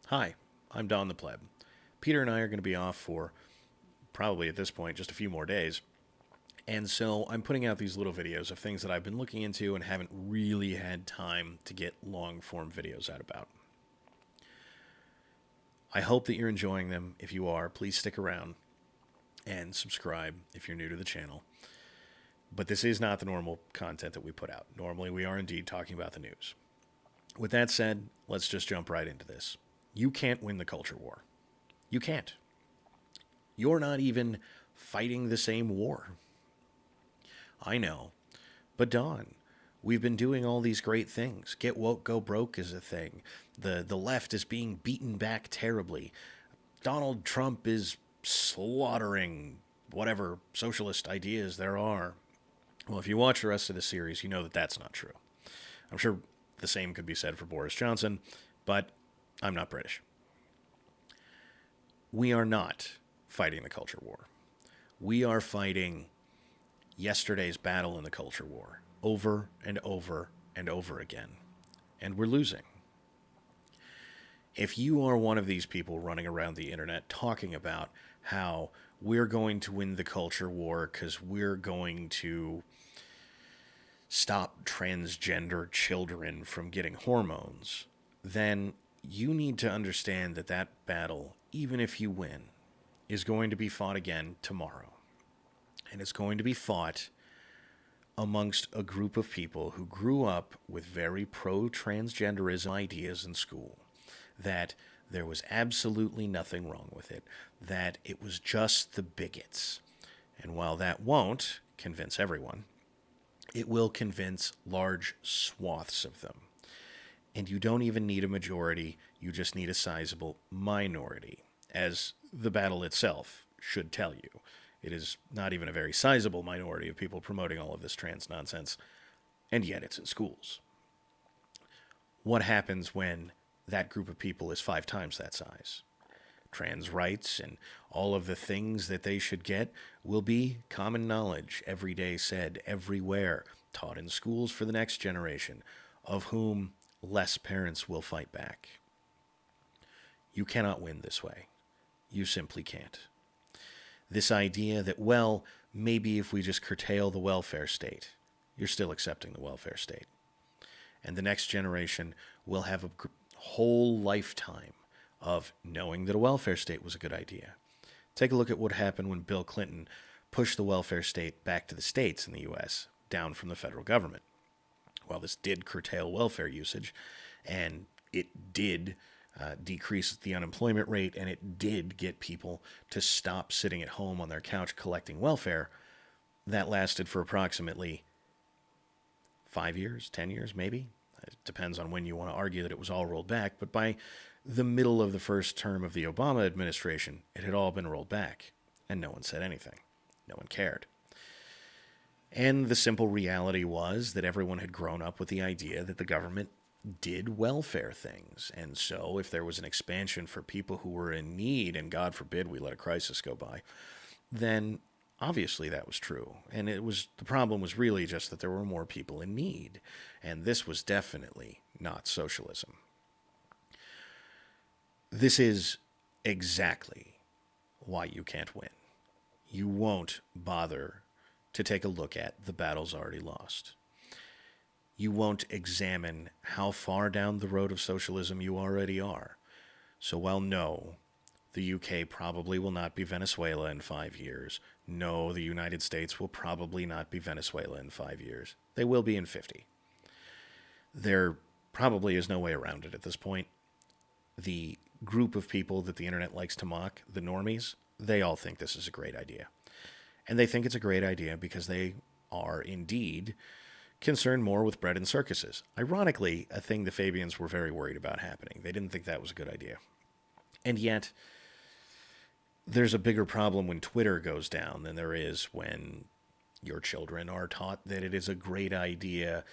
Hi, I'm Don the Pleb. Peter and I are going to be off for probably at this point just a few more days. And so I'm putting out these little videos of things that I've been looking into and haven't really had time to get long form videos out about. I hope that you're enjoying them. If you are, please stick around and subscribe if you're new to the channel. But this is not the normal content that we put out. Normally, we are indeed talking about the news. With that said, let's just jump right into this. You can't win the culture war. You can't. You're not even fighting the same war. I know. But Don, we've been doing all these great things. Get woke, go broke is a thing. The left is being beaten back terribly. Donald Trump is slaughtering whatever socialist ideas there are. Well, if you watch the rest of the series, you know that that's not true. I'm sure the same could be said for Boris Johnson, but I'm not British. We are not fighting the culture war. We are fighting yesterday's battle in the culture war over and over and over again. And we're losing. If you are one of these people running around the internet talking about how we're going to win the culture war because we're going to stop transgender children from getting hormones, then you need to understand that that battle, even if you win, is going to be fought again tomorrow. And it's going to be fought amongst a group of people who grew up with very pro-transgenderism ideas in school, that there was absolutely nothing wrong with it, that it was just the bigots. And while that won't convince everyone, it will convince large swaths of them. And you don't even need a majority, you just need a sizable minority, as the battle itself should tell you. It is not even a very sizable minority of people promoting all of this trans nonsense, and yet it's in schools. What happens when that group of people is 5 times that size? Trans rights and all of the things that they should get will be common knowledge, every day said, everywhere, taught in schools for the next generation, of whom less parents will fight back. You cannot win this way. You simply can't. This idea that, well, maybe if we just curtail the welfare state, you're still accepting the welfare state. And the next generation will have a whole lifetime of knowing that a welfare state was a good idea. Take a look at what happened when Bill Clinton pushed the welfare state back to the states in the U.S., down from the federal government. While this did curtail welfare usage, and it did decrease the unemployment rate, and it did get people to stop sitting at home on their couch collecting welfare, that lasted for approximately 5 years, 10 years, maybe. It depends on when you want to argue that it was all rolled back, but by the middle of the first term of the Obama administration, it had all been rolled back, and no one said anything. No one cared. And the simple reality was that everyone had grown up with the idea that the government did welfare things. And so if there was an expansion for people who were in need, and God forbid we let a crisis go by, then obviously that was true. And the problem was really just that there were more people in need. And this was definitely not socialism. This is exactly why you can't win. You won't bother to take a look at the battles already lost. You won't examine how far down the road of socialism you already are. So while no, the UK probably will not be Venezuela in 5 years. No, the United States will probably not be Venezuela in 5 years. They will be in 50. There probably is no way around it at this point. The group of people that the internet likes to mock, the normies, they all think this is a great idea. And they think it's a great idea because they are indeed concerned more with bread and circuses. Ironically, a thing the Fabians were very worried about happening. They didn't think that was a good idea. And yet, there's a bigger problem when Twitter goes down than there is when your children are taught that it is a great idea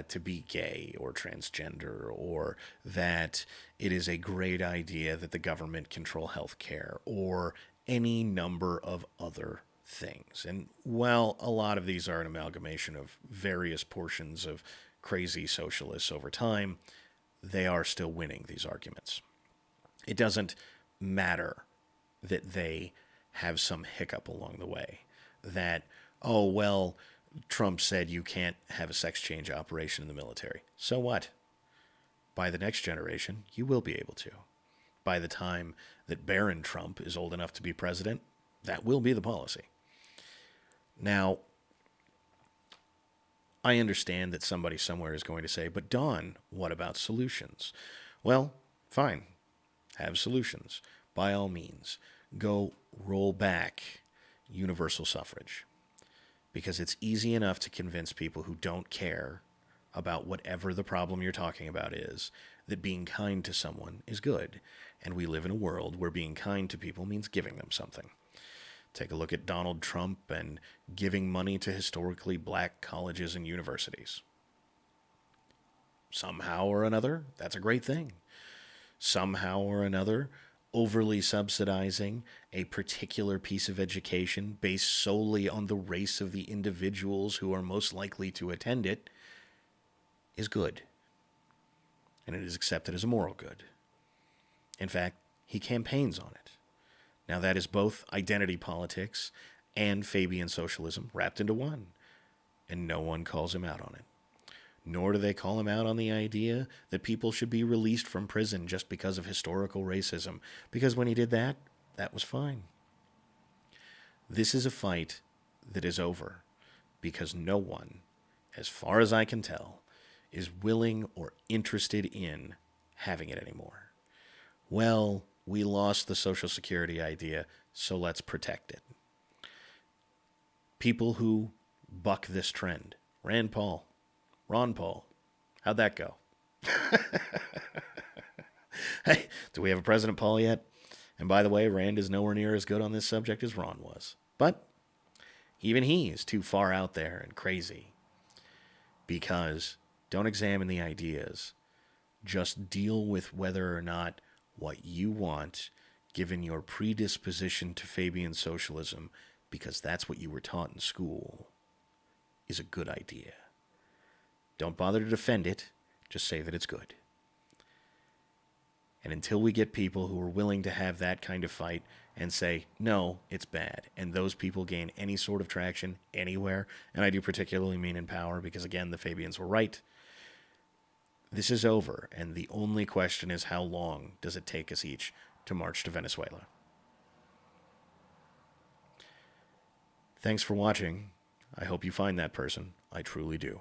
to be gay or transgender, or that it is a great idea that the government control health care, or any number of other things. And while a lot of these are an amalgamation of various portions of crazy socialists over time, they are still winning these arguments. It doesn't matter that they have some hiccup along the way. That, oh, well, Trump said you can't have a sex change operation in the military. So what? By the next generation, you will be able to. By the time that Barron Trump is old enough to be president, that will be the policy. Now, I understand that somebody somewhere is going to say, but Don, what about solutions? Well, fine. Have solutions. By all means, go roll back universal suffrage. Because it's easy enough to convince people who don't care about whatever the problem you're talking about is that being kind to someone is good. And we live in a world where being kind to people means giving them something. Take a look at Donald Trump and giving money to historically black colleges and universities. Somehow or another, that's a great thing. Somehow or another, overly subsidizing a particular piece of education based solely on the race of the individuals who are most likely to attend it is good. And it is accepted as a moral good. In fact, he campaigns on it. Now, that is both identity politics and Fabian socialism wrapped into one, and no one calls him out on it. Nor do they call him out on the idea that people should be released from prison just because of historical racism, because when he did that, that was fine. This is a fight that is over because no one, as far as I can tell, is willing or interested in having it anymore. Well, we lost the Social Security idea, so let's protect it. People who buck this trend, Ron Paul, how'd that go? Hey, do we have a President Paul yet? And by the way, Rand is nowhere near as good on this subject as Ron was. But even he is too far out there and crazy. Because don't examine the ideas. Just deal with whether or not what you want, given your predisposition to Fabian socialism, because that's what you were taught in school, is a good idea. Don't bother to defend it. Just say that it's good. And until we get people who are willing to have that kind of fight and say, no, it's bad, and those people gain any sort of traction anywhere, and I do particularly mean in power, because again, the Fabians were right, this is over, and the only question is how long does it take us each to march to Venezuela? Thanks for watching. I hope you find that person. I truly do.